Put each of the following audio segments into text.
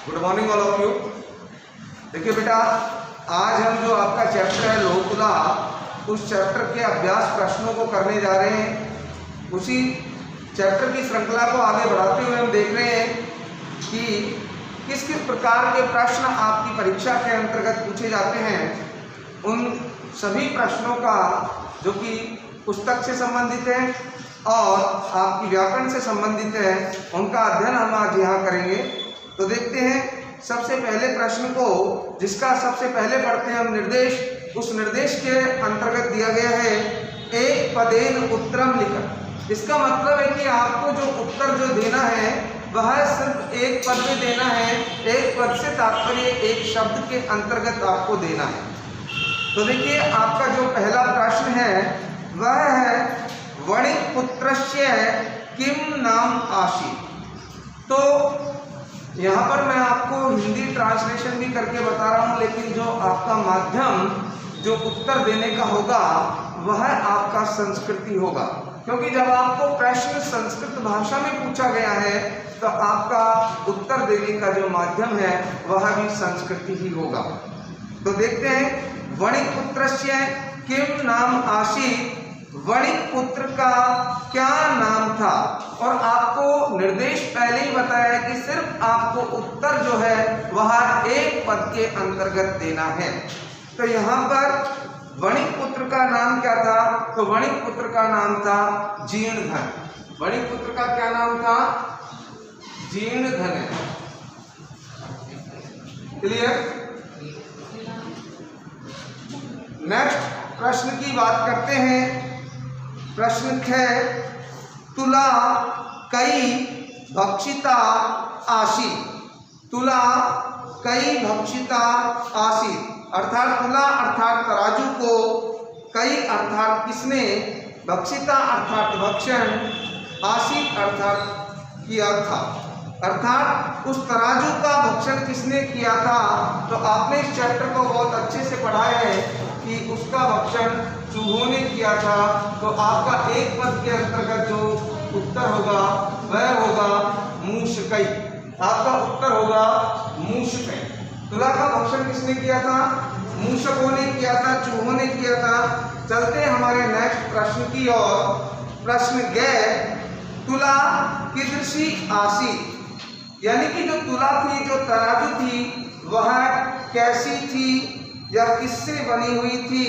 Good morning all of you. देखिए बेटा, आज हम जो आपका चैप्टर है लोह तुला, उस चैप्टर के अभ्यास प्रश्नों को करने जा रहे हैं। उसी चैप्टर की श्रृंखला को आगे बढ़ाते हुए हम देख रहे हैं कि किस किस प्रकार के प्रश्न आपकी परीक्षा के अंतर्गत पूछे जाते हैं। उन सभी प्रश्नों का जो कि पुस्तक से संबंधित है और आपकी व्याकरण से संबंधित है, उनका अध्ययन हम आज यहाँ करेंगे। तो देखते हैं सबसे पहले प्रश्न को, जिसका सबसे पहले पढ़ते हैं हम निर्देश। उस निर्देश के अंतर्गत दिया गया है एक पदेन उत्तरम लिखत। इसका मतलब है कि आपको जो उत्तर जो देना है वह सिर्फ एक पद में देना है। एक पद से तात्पर्य एक शब्द के अंतर्गत आपको देना है। तो देखिए, आपका जो पहला प्रश्न है वह है वणिक पुत्रस्य किम नाम आसीत्। तो यहाँ पर मैं आपको हिंदी ट्रांसलेशन भी करके बता रहा हूँ, लेकिन जो आपका माध्यम जो उत्तर देने का होगा वह आपका संस्कृति होगा, क्योंकि जब आपको प्रश्न संस्कृत भाषा में पूछा गया है तो आपका उत्तर देने का जो माध्यम है वह भी संस्कृति ही होगा। तो देखते हैं, वणिक पुत्रस्य किम नाम आसीत्। वणिक पुत्र का क्या नाम था, और आपको निर्देश पहले ही बताया है कि सिर्फ आपको उत्तर जो है वह एक पद के अंतर्गत देना है। तो यहाँ पर वणिक पुत्र का नाम क्या था? तो वणिक पुत्र का नाम था जीर्णधन। वणिक पुत्र का क्या नाम था? जीर्णधन। क्लियर? नेक्स्ट प्रश्न की बात करते हैं। प्रश्न 6, तुला कई भक्षिता आसीत्। तुला कई भक्षिता आसीत्, अर्थात तुला अर्थात तराजू को, कई अर्थात किसने, भक्षिता अर्थात भक्षण, आसीत् अर्थात किया था। अर्थात उस तराजू का भक्षण किसने किया था? तो आपने इस चैप्टर को बहुत अच्छे से पढ़ा है कि उसका भक्षण चूहों ने किया था। तो आपका एक पद के अंतर्गत जो उत्तर होगा वह होगा मूषकै। आपका उत्तर होगा मूषकै। तुला का भक्षण किसने किया था? मूषकों ने किया था, चूहों ने किया था। चलते हैं हमारे नेक्स्ट प्रश्न की ओर। प्रश्न 11, तुला कीदृशी आसीत्। यानी कि जो तुला थी, जो तराजू थी, वह कैसी थी या किससे बनी हुई थी?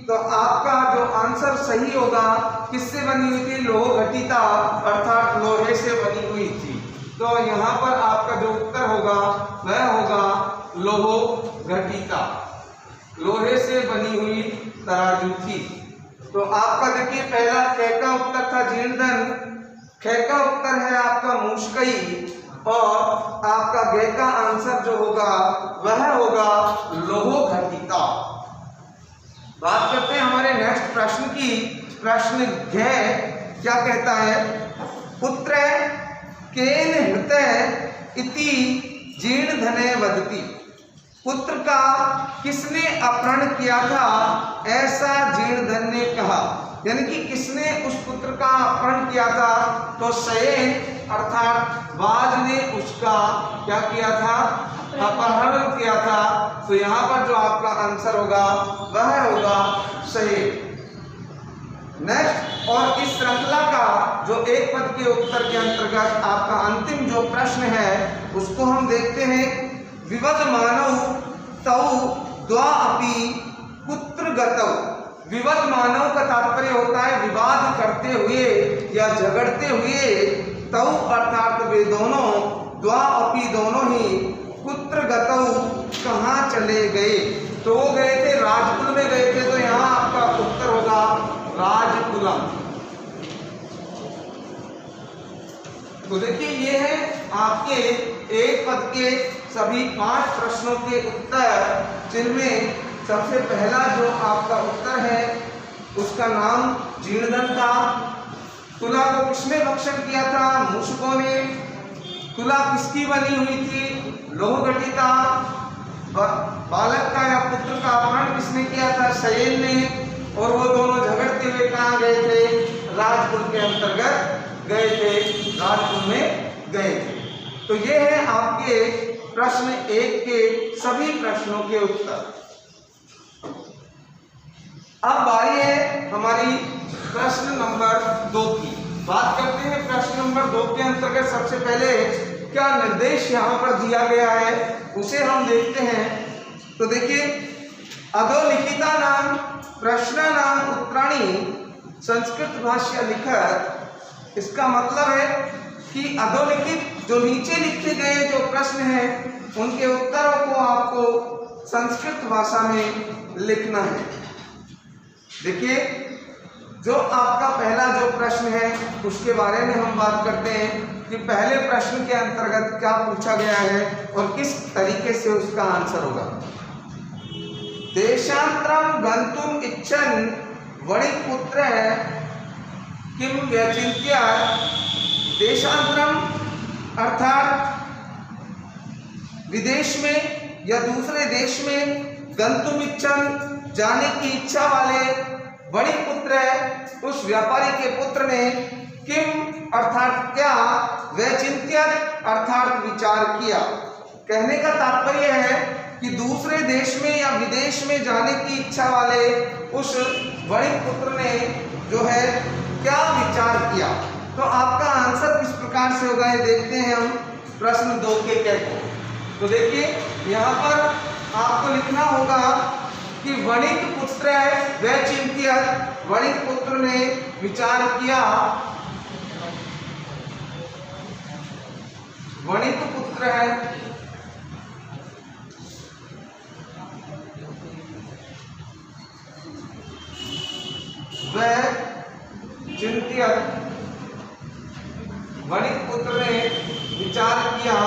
तो आपका जो आंसर सही होगा, किससे बनी हुई थी? लोह घटिता, अर्थात लोहे से बनी हुई थी। तो यहाँ पर आपका जो उत्तर होगा वह होगा लोह घटिता। लोहे से बनी हुई तराजू थी। तो आपका देखिए, पहला ख का उत्तर था जीर्णधन, ख का उत्तर है आपका मूषकै, और आपका ग का आंसर जो होगा वह होगा लोह घटिता। बात करते हैं हमारे नेक्स्ट प्रश्न की। प्रश्न 6 क्या कहता है? पुत्र केन हृतः इति जीर्णधने वदति। पुत्र का किसने अपहरण किया था, ऐसा जीर्णधन ने कहा। यानी कि किसने उस पुत्र का अपहरण किया था? तो शयेन अर्थात बाज ने उसका क्या किया था? अपहरण किया था। तो यहाँ पर जो आपका आंसर होगा वह होगा शयेन। नेक्स्ट, और इस श्रृंखला का जो एक पद के उत्तर के अंतर्गत आपका अंतिम जो प्रश्न है उसको हम देखते हैं। विवदमानौ तौ द्वा अपि कुत्र गतौ। विवदमानौ का तात्पर्य होता है विवाद करते हुए या झगड़ते हुए। तौ अर्थात वे दोनों, द्वा अपि दोनों ही, कुत्र गतौ कहाँ चले गए? तो वो गए थे राजकुल में गए थे। तो यहाँ आपका उत्तर होगा राजकुलम। तो देखिए, ये है आपके एक पद के सभी 5 प्रश्नों के उत्तर, जिनमें सबसे पहला जो आपका उत्तर है उसका नाम जीर्णधन था। तुला को किसने भक्षण किया था? मूषकों ने। तुला किसकी बनी हुई थी? लोह घटिता। बालक का या पुत्र का अपहरण किसने किया था? शयेन ने। और वो दोनों झगड़ते हुए कहाँ गए थे? राजकुल के अंतर्गत गए थे, राजकुल में गए थे। तो ये है आपके प्रश्न 1 के सभी प्रश्नों के उत्तर। अब बारी है हमारी प्रश्न नंबर 2 की। बात करते हैं प्रश्न नंबर 2 के अंतर्गत सबसे पहले क्या निर्देश यहाँ पर दिया गया है उसे हम देखते हैं। तो देखिए, अधोलिखिता नाम प्रश्नानाम उत्तराणि संस्कृत भाषा लिखत। इसका मतलब है कि अधोलिखित जो नीचे लिखे गए जो प्रश्न हैं उनके उत्तरों को आपको संस्कृत भाषा में लिखना है। देखिए, जो आपका पहला जो प्रश्न है उसके बारे में हम बात करते हैं कि पहले प्रश्न के अंतर्गत क्या पूछा गया है और किस तरीके से उसका आंसर होगा। देशांतरम गंतुम इच्छन् वणिक्पुत्र किम व्यचिन्त्य। देशांतरम अर्थात विदेश में या दूसरे देश में, गंतुम इच्छन् जाने की इच्छा वाले, वणिक्पुत्र उस व्यापारी के पुत्र ने, किम अर्थात क्या, व्यचिन्त्यत अर्थात विचार किया। कहने का तात्पर्य है कि दूसरे देश में या विदेश में जाने की इच्छा वाले उस वणिक्पुत्र ने जो है क्या विचार किया। तो आपका आंसर किस प्रकार से होगा ये देखते हैं हम प्रश्न 2 के क्या को। तो देखिए, यहाँ पर आपको लिखना होगा कि वणिक्पुत्र व्यचिन्त्यत, वणिक्पुत्र ने विचार किया, वणिक्पुत्र व्यचिन्त्यत, वणिक्पुत्र ने विचार किया।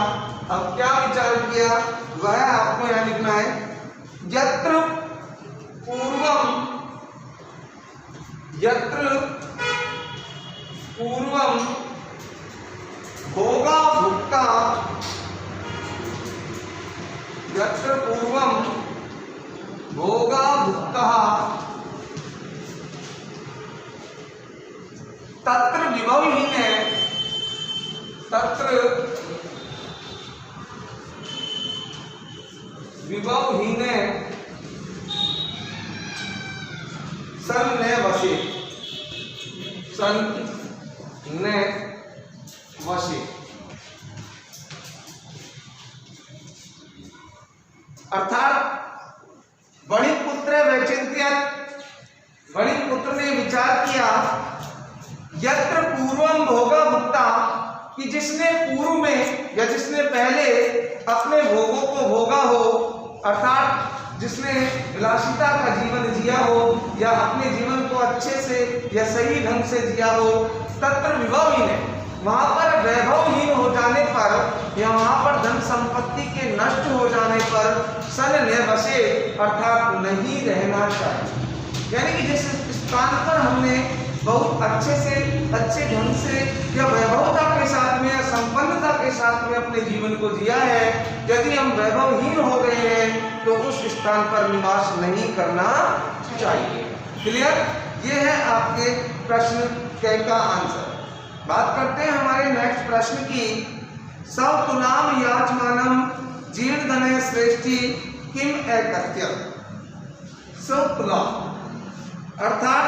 अब क्या विचार किया वह आपको यहाँ लिखना है। यत्र पूर्वम भोगा भुक्ता, यत्र पूर्वम भोगा भुक्ता तत्र विभवहीन, तत्र विभवहीन सन ने वसे, सन ने वसे। अर्थात वणिक्पुत्र व्यचिन्त्यत, वणिक्पुत्र ने विचार किया, यत्र पूर्वम भोगा भुक्ता, कि जिसने पूर्व में या जिसने पहले अपने भोगों को भोगा हो, अर्थात जिसने विलासिता का जीवन जिया हो या अपने जीवन को अच्छे से या सही ढंग से जिया हो, तत्र विभवहीन, वहां पर वैभवहीन हो जाने पर या वहां पर धन संपत्ति के नष्ट हो जाने पर सन ने बसे अर्थात नहीं रहना चाहिए। यानी कि जिस स्थान पर हमने बहुत अच्छे से अच्छे ढंग से या वैभवता के साथ में या संपन्नता के साथ में अपने जीवन को जिया है, यदि हम वैभवहीन हो गए हैं तो उस स्थान पर निवास नहीं करना चाहिए। क्लियर? ये है आपके प्रश्न के का आंसर। बात करते हैं हमारे नेक्स्ट प्रश्न की। सवतुलाम याचमानम जीर्णधने श्रेष्ठी किम एकत्य। सवतुला अर्थात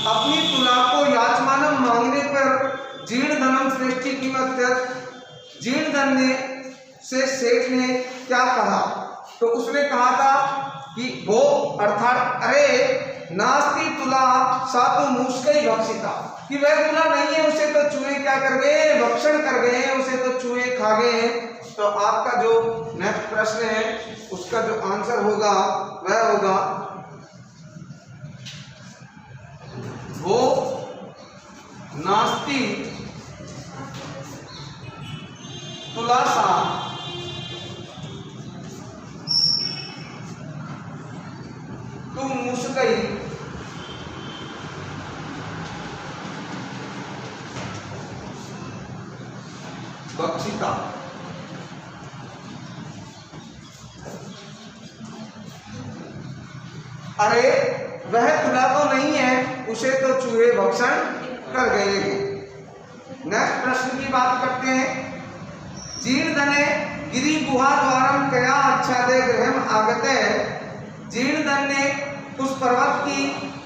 अपनी तुला को याचमानम मांगने पर जीर्ण धनम श्रेष्ठी कीमत, जीर्ण धन ने से सेठ ने क्या कहा। तो उसने कहा था कि वो अर्थात अरे नास्ती तुला सातु मूषकई भक्षिता, कि वह तुला नहीं है, उसे तो चूहे क्या कर गए, भक्षण कर गए हैं, उसे तो चूहे खा गए हैं। तो आपका जो नेक्स्ट प्रश्न है उसका जो आंसर होगा वह होगा वो नास्ती तुलासा तू मूषकई भक्षिता। अरे वह तुला तो नहीं है, उसे तो चूहे भक्षण कर गए हैं। नेक्स्ट प्रश्न की बात करते हैं। जीर्ण धने गिरी गुहा द्वारम कया आच्छादे गृहम आगते, जीर्णधन ने उस पर्वत की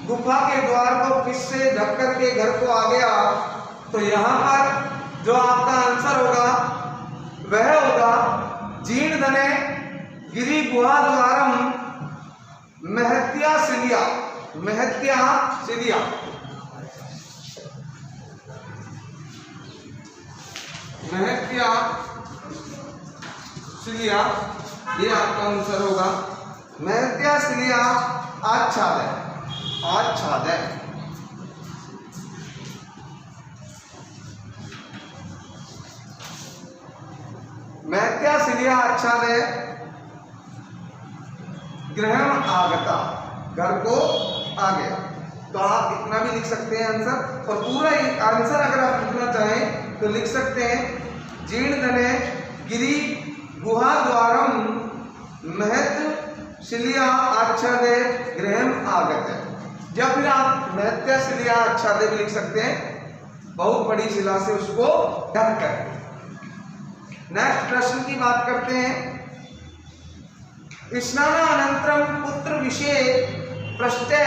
गुफा के द्वार को किससे ढक करके घर को आ गया। तो यहाँ पर जो आपका आंसर होगा वह होगा जीर्णधने गिरी गुहा द्वारम महत्या सिलिया, महत्या सिलिया। महत्या सिलिया ये आपका आंसर होगा। महत्या सिलिया आच्छादय, आच्छादय। महत्या सिलिया आच्छादय गृहम आगता, घर को आ गया। तो आप इतना भी लिख सकते हैं आंसर, और पूरा आंसर अगर आप लिखना चाहें तो लिख सकते हैं जीर्णधने गिरी गुहा द्वारम महत शिलिया आच्छादे गृहम आगत है। या फिर आप महत्या शिलिया आच्छादे भी लिख सकते हैं, बहुत बड़ी शिला से उसको ढक कर। नेक्स्ट प्रश्न की बात करते हैं। स्नानानंतरम पुत्र विषये पृष्ठे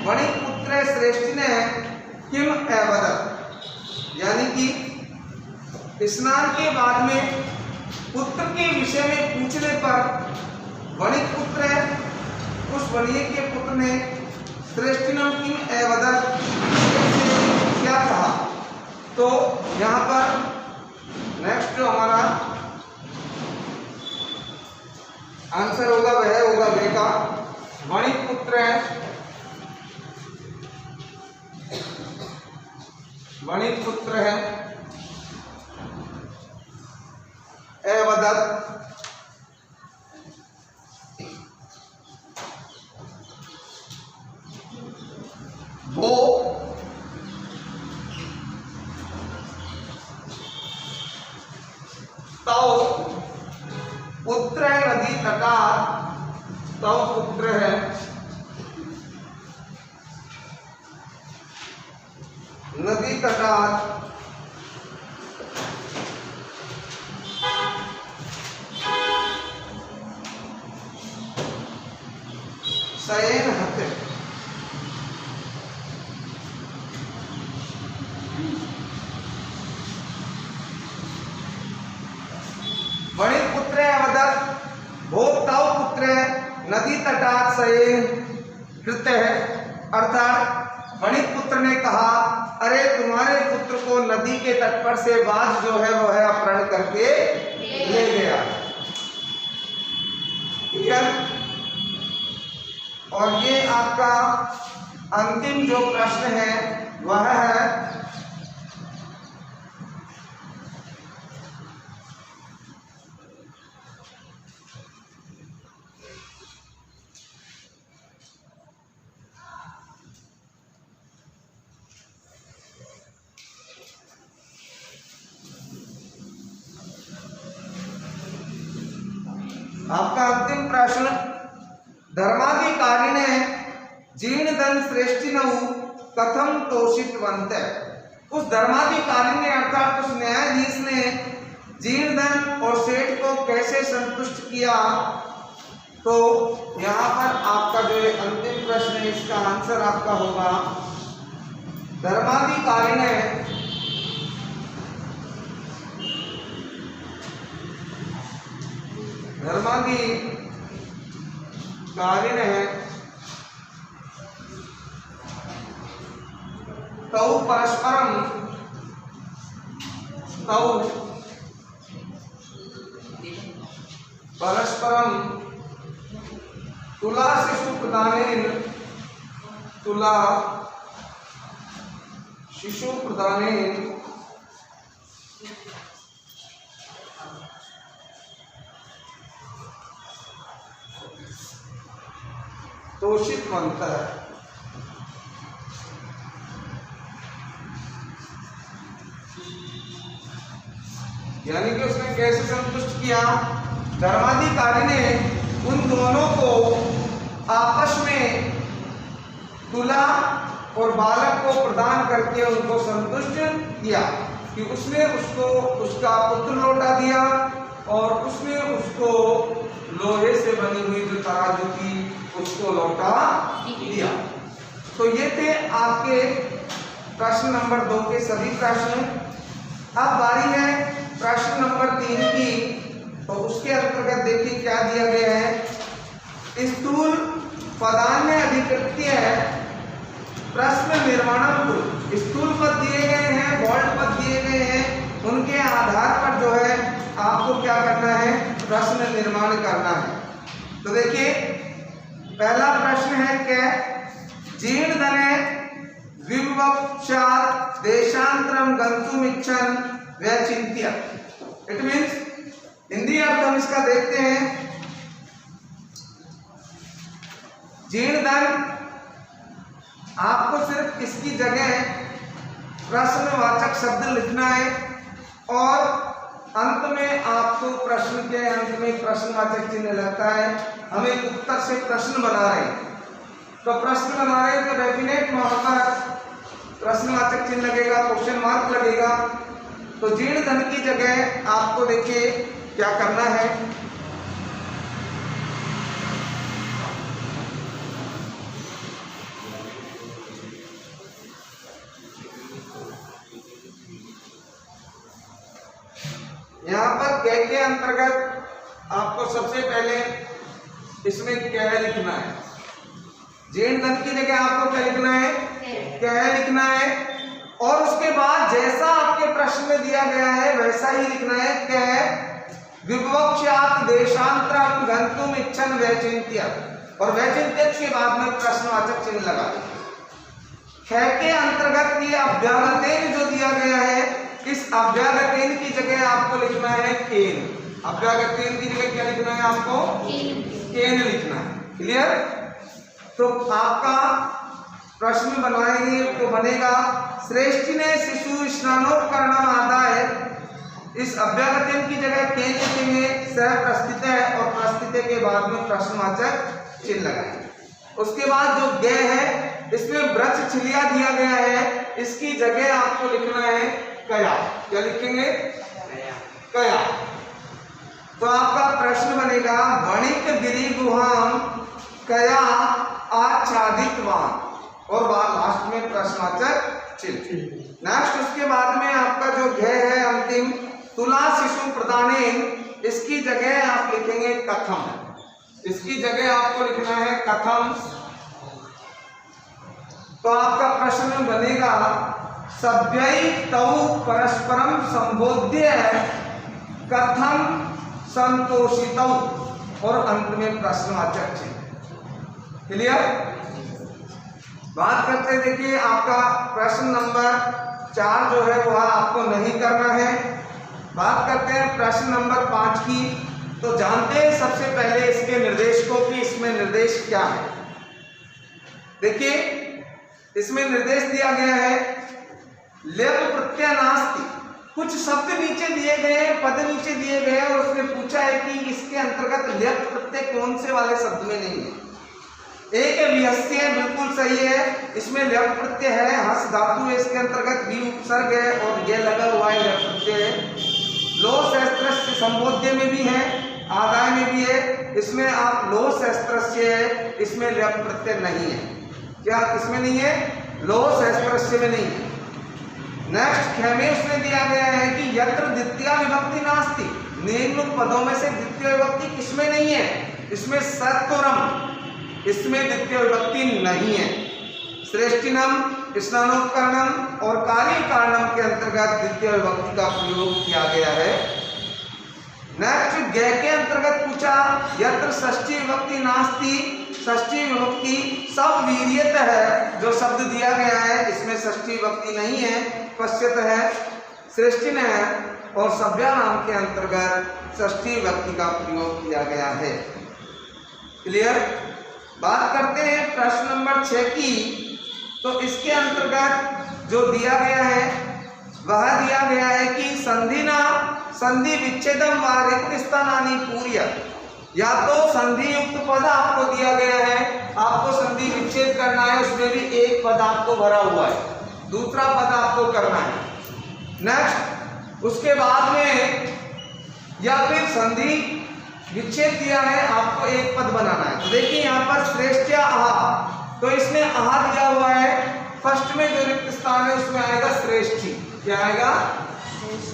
वणिक्पुत्रे श्रेष्ठिने किम अवदत्, यानी कि स्नान के बाद में पुत्र के विषय में पूछने पर वणिक्पुत्र उस वणिक के पुत्र ने श्रेष्ठिनम किम अवदत् क्या कहा। तो यहाँ पर नेक्स्ट जो हमारा आंसर होगा वह होगा वे का वणिक्पुत्र है, वणिक्पुत्र है अवदत् वो तव पुत्र है नदी तटात, तव पुत्र है नदी तटात शयन हते। वणिक्पुत्र अवदत् भो तव पुत्र नदी तटात शयन कृत है, अर्थात वणिक्पुत्र ने कहा अरे तुम्हारे पुत्र को नदी के तट पर से बाज जो है वह अपहरण करके ले गया। ठीक है, और ये आपका अंतिम जो प्रश्न है वह है आपका अंतिम प्रश्न। धर्माधिकारिणे जीर्णधन श्रेष्ठिनौ कथम तोषितवन्त। उस धर्माधिकारी ने अर्थात उस न्यायाधीश ने जीर्णधन और सेठ को कैसे संतुष्ट किया। तो यहाँ पर आपका जो अंतिम प्रश्न है इसका आंसर आपका होगा धर्माधिकारी ने तौ परस्परम तुला शिशु प्रदानेन तोषितवन्तः। यानी कि उसने कैसे संतुष्ट किया। धर्माधिकारी ने उन दोनों को आपस में तुला और बालक को प्रदान करके उनको संतुष्ट किया कि उसने उसको उसका पुत्र लौटा दिया और उसने उसको लोहे से बनी हुई जो तराजू थी उसको लौटा दिया। तो ये थे आपके प्रश्न नंबर 2 के सभी प्रश्न। अब बारी है प्रश्न नंबर 3 की। तो उसके अंतर्गत देखिए क्या दिया गया है। स्थूल पदान्य अधिकृत्य प्रश्न निर्माणम कुरु। स्थूल पद दिए गए हैं, बोल्ड पद दिए गए हैं, उनके आधार पर जो है आपको क्या करना है, प्रश्न निर्माण करना है। तो देखिए पहला प्रश्न है क्या, जीर्णधने विवक्षात् देशांतरम गंतुम इच्छन व्यचिन्त्य। इट मीन्स हिंदी अर्थ हम इसका देखते हैं। जीर्णधन आपको सिर्फ इसकी जगह प्रश्नवाचक शब्द लिखना है और अंत में आपको प्रश्न के अंत में प्रश्नवाचक चिन्ह लगता है। हम एक उत्तर से प्रश्न बना रहे हैं, तो प्रश्न बना रहे हैं तो डेफिनेट वहां पर प्रश्नवाचक चिन्ह लगेगा, क्वेश्चन मार्क लगेगा। तो जीर्णधन की जगह आपको देखिए क्या करना है। यहां पर कै के अंतर्गत आपको सबसे पहले इसमें क्या लिखना है। जीर्णधन की जगह आपको क्या लिखना है, क्या लिखना है। और उसके बाद जैसा आपके प्रश्न में दिया गया है वैसा ही लिखना है। क्या है, विवक्षात् देशांतरम गंतुम इच्छन व्यचिन्त्य। और व्यचिन्त्य के बाद में प्रश्नवाचक चिन्ह लगा दें। ख के अंतर्गत ये अभ्यागतेन जो दिया गया है, इस अभ्यागतेन की जगह आपको लिखना है केन। अभ्यागतेन की जगह क्या लिखना है आपको, केन लिखना है। क्लियर। तो आपका प्रश्न बनाएंगे तो बनेगा, श्रेष्ठिने शिशु स्नानोपकरणम आदाय। इस अभ्यागतेन की जगह केन लिखेंगे, सह प्रस्थित है और प्रस्थित के बाद में प्रश्नवाचक चिन्ह लगाएंगे। उसके बाद जो गे है इसमें वृक्ष छिलिया दिया गया है, इसकी जगह आपको लिखना है कया। क्या लिखेंगे, कया। तो आपका प्रश्न बनेगा, वणिक गिरि गुहाम कया आच्छादितवान। और लास्ट में प्रश्नवाचक चिन्ह। नेक्स्ट उसके बाद में आपका जो घ है अंतिम, तुला शिशु प्रदानेन, इसकी जगह आप लिखेंगे कथम। इसकी जगह आपको लिखना है कथम। तो आपका प्रश्न बनेगा, सभ्यै तौ परस्परम संबोध्य कथम संतोषितौ। और अंत में प्रश्नवाचक चिन्ह। क्लियर। बात करते देखिए आपका प्रश्न नंबर 4 जो है वह आपको नहीं करना है। बात करते हैं प्रश्न नंबर 5 की। तो जानते हैं सबसे पहले इसके निर्देशकों की, इसमें निर्देश क्या है। देखिए इसमें निर्देश दिया गया है, लेप प्रत्यय नास्ति। कुछ शब्द नीचे दिए गए हैं, पद नीचे दिए गए हैं और उसने पूछा है कि इसके अंतर्गत लेप प्रत्यय कौन से वाले शब्द में नहीं है। एक विहस्य बिल्कुल सही है, इसमें लेप प्रत्यय है, हस धातु है, इसके अंतर्गत भी उपसर्ग है और ये लगा हुआ है लेप प्रत्यय है। लो शस्त्रस्य संबोध्य में भी है, आदाय में भी है, इसमें आप लो शस्त्रस्य है, इसमें लेप प्रत्यय नहीं है। क्या इसमें नहीं है, लो शस्त्रस्य में नहीं है। नेक्स्ट खेमे उसमें दिया गया है कि यत्र द्वितीय विभक्ति नास्ति। निम्न पदों में से द्वितीय विभक्ति किसमें नहीं है, इसमें सत्वरम, इसमें द्वितीय विभक्ति नहीं है। श्रेष्ठिनम, स्नानोपकरणम और कार्य कारणम के अंतर्गत द्वितीय विभक्ति का प्रयोग किया गया है। नेक्स्ट गे के अंतर्गत पूछा, यत्र षष्ठी विभक्ति नास्ति। षष्ठी विभक्ति सब वीर्यत है, जो शब्द दिया गया है इसमें षष्ठी विभक्ति नहीं है, पश्यत है, श्रेष्ठिन है और सभ्या नाम के अंतर्गत षष्ठी विभक्ति का प्रयोग किया गया है। क्लियर। बात करते हैं प्रश्न नंबर 6 की। तो इसके अंतर्गत जो दिया गया है वह दिया गया है कि संधिना संधि विच्छेदम व रिक्त स्थानानि पूर्य। या तो संधि युक्त पद आपको दिया गया है, आपको संधि विच्छेद करना है, उसमें भी एक पद आपको भरा हुआ है, दूसरा पद आपको करना है। नेक्स्ट उसके बाद में या फिर संधि विच्छेद दिया है, आपको एक पद बनाना है। तो देखिए यहाँ पर श्रेष्ठ या आहा, तो इसमें आहा दिया हुआ है, फर्स्ट में जो रिक्त स्थान है उसमें आएगा श्रेष्ठी। क्या आएगा?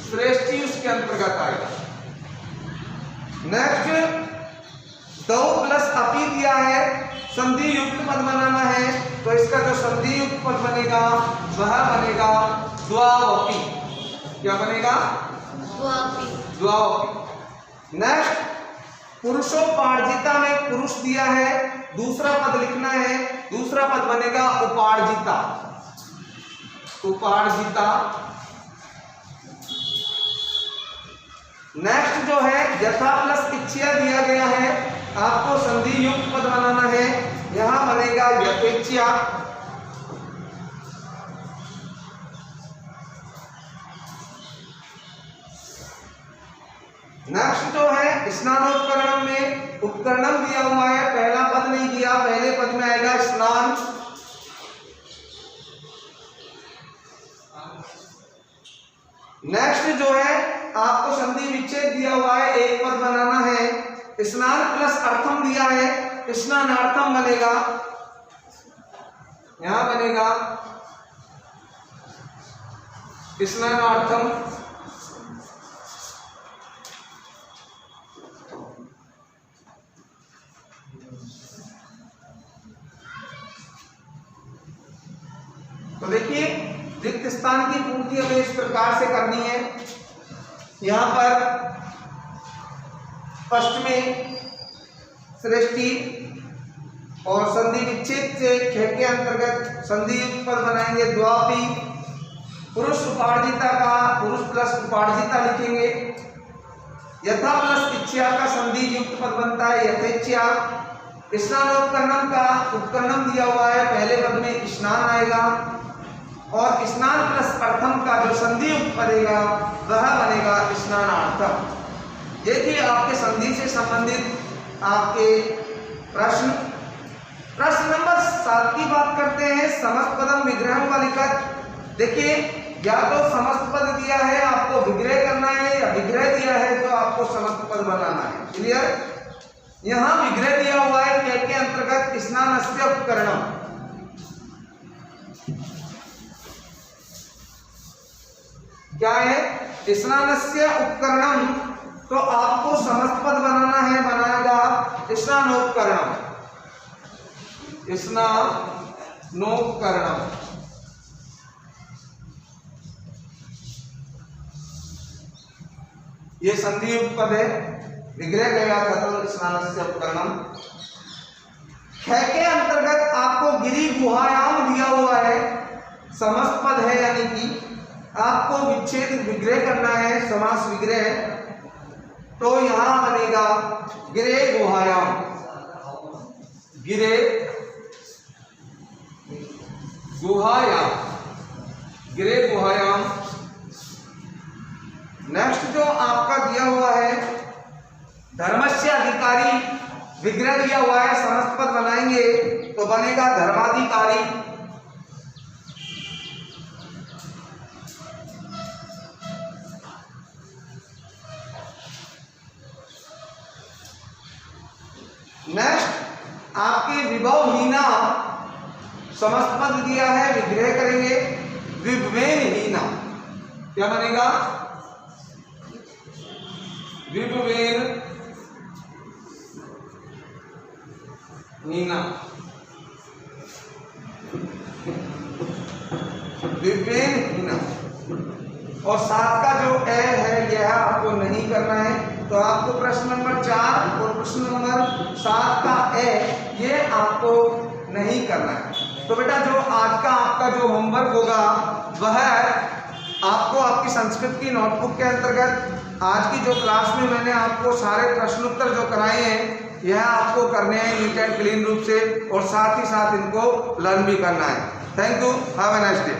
श्रेष्ठी उसके अंतर्गत आएगा। नेक्स्ट दो प्लस अपी दिया है, संधि युक्त पद बनाना है, तो इसका जो संधि युक्त पद बनेगा वह बनेगा द्वावपी। क्या बनेगा? द्वावपी। नेक्स्ट पुरुषोपार्जिता में पुरुष दिया है, दूसरा पद लिखना है, दूसरा पद बनेगा उपार्जिता। उपार्जिता। नेक्स्ट जो है यथा प्लस इच्छा दिया गया है, आपको संधि युक्त पद बनाना है, यहां बनेगा यथेच्छा। नेक्स्ट जो है स्नानोपकरणम में उपकरणम दिया हुआ है, पहला पद नहीं दिया, पहले पद में आएगा स्नान। नेक्स्ट जो है आपको संधि विच्छेद दिया हुआ है, एक पद बनाना है, स्नान प्लस अर्थम दिया है, स्नानार्थम बनेगा, यहां बनेगा स्नानार्थम। तो देखिए रिक्त स्थान की पूर्ति हमें इस प्रकार से करनी है। यहां पर फर्स्ट में श्रेष्ठी और संधि विच्छेद से ख के अंतर्गत संधि युक्त पद बनाएंगे द्वापी। पुरुष उपार्जिता का पुरुष प्लस उपार्जिता लिखेंगे। यथा प्लस इच्छा का संधि युक्त पद बनता है यथेच्छा। स्नानोपकरणम का उपकरणम दिया हुआ है, पहले पद में स्नान आएगा, और स्नान प्लस अर्थम का जो संधि युक्त बनेगा वह बनेगा स्नानार्थम। ये थी आपके संधि से संबंधित आपके प्रश्न। प्रश्न नंबर 7 की बात करते हैं, समस्त पदम विग्रहम का लिखत। देखिए या तो समस्त पद दिया है आपको विग्रह करना है, या विग्रह दिया है तो आपको समस्त पद बनाना है। क्लियर? यहां विग्रह दिया हुआ है क्या के अंतर्गत स्नानस्य उपकरणम। क्या है? स्नानस्य उपकरणम, तो आपको समस्त पद बनाना है, बनाएगा स्नानोपकरणम। स्नानोपकरणम। ये संधि युक्त पद है, विग्रह गया था तो स्नानस्य उपकरणम। ख के अंतर्गत आपको गिरि गुहायाम दिया हुआ है, समस्त पद है, यानी कि आपको विच्छेद विग्रह करना है, समास विग्रह, तो यहां बनेगा गिरे गुहायाम। गिरे गुहायाम, गिरे गुहायाम। नेक्स्ट जो आपका दिया हुआ है धर्मस्य अधिकारी, विग्रह दिया हुआ है, समस्त पद बनाएंगे तो बनेगा धर्माधिकारी। नेक्स्ट आपके विभव हीना, समस्त पद दिया है, विग्रह करेंगे विभवेन हीना। क्या बनेगा? विभवेन हीना। विभवेन हीना। और 7 का जो ए है यह आपको नहीं करना है, तो आपको प्रश्न नंबर 4 और प्रश्न नंबर 7 का ए ये आपको नहीं करना है। तो बेटा जो आज का आपका जो होमवर्क होगा वह आपको आपकी संस्कृत की नोटबुक के अंतर्गत आज की जो क्लास में मैंने आपको सारे प्रश्नोत्तर जो कराए हैं यह आपको करने हैं नीट एंड क्लीन रूप से, और साथ ही साथ इनको लर्न भी करना है। Thank you, have a nice day.